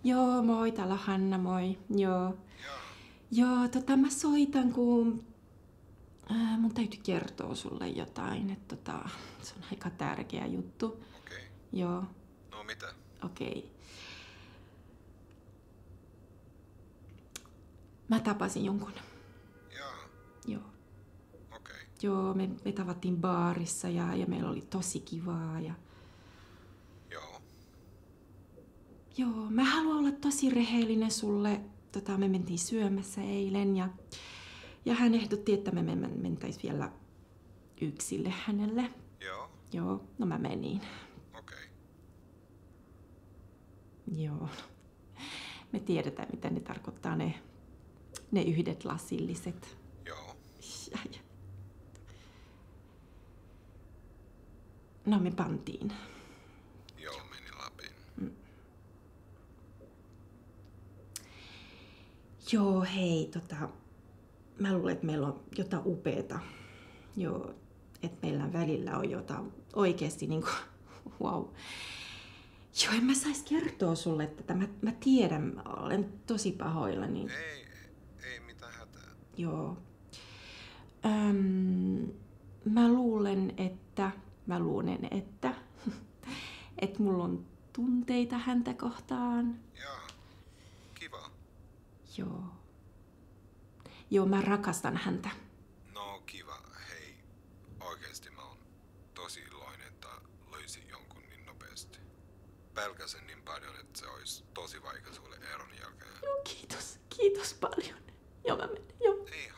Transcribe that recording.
Joo, moi, täällä on Hanna, moi. Joo. Joo, mä soitan, kun mun täytyy kertoa sulle jotain, että se on aika tärkeä juttu. Okei. Joo. No mitä? Okei. Mä tapasin jonkun. Jaa, Joo. okei. Joo, me tavattiin baarissa ja meillä oli tosi kivaa. Joo. Joo, mä haluan olla tosi rehellinen sulle. Me mentiin syömässä eilen ja hän ehdotti, että me mentäis vielä yksille hänelle. Joo, Joo, no mä menin. okei. Joo. Me tiedetään, mitä ne tarkoittaa ne yhdet lasilliset. Joo, No me pantiin. joo, meni läpi. Joo, hei, mä luulen, että meillä on jotain upeeta. Joo, että meillä välillä on jotain oikeesti niinku, wow. Joo, en mä sais kertoa sulle tätä. Mä tiedän, mä olen tosi pahoillani. Ei mitään hätää. Joo. Mä luulen, että että mulla on tunteita häntä kohtaan. Jaa, kiva. Joo. Joo, mä rakastan häntä. No kiva, hei. Oikeesti mä oon tosi iloinen, että löysin jonkun niin nopeasti. Pelkäsin niin paljon, että se olisi tosi vaikea sulle eron jälkeen. Joo, kiitos paljon. Joo, mä menen, joo. Ei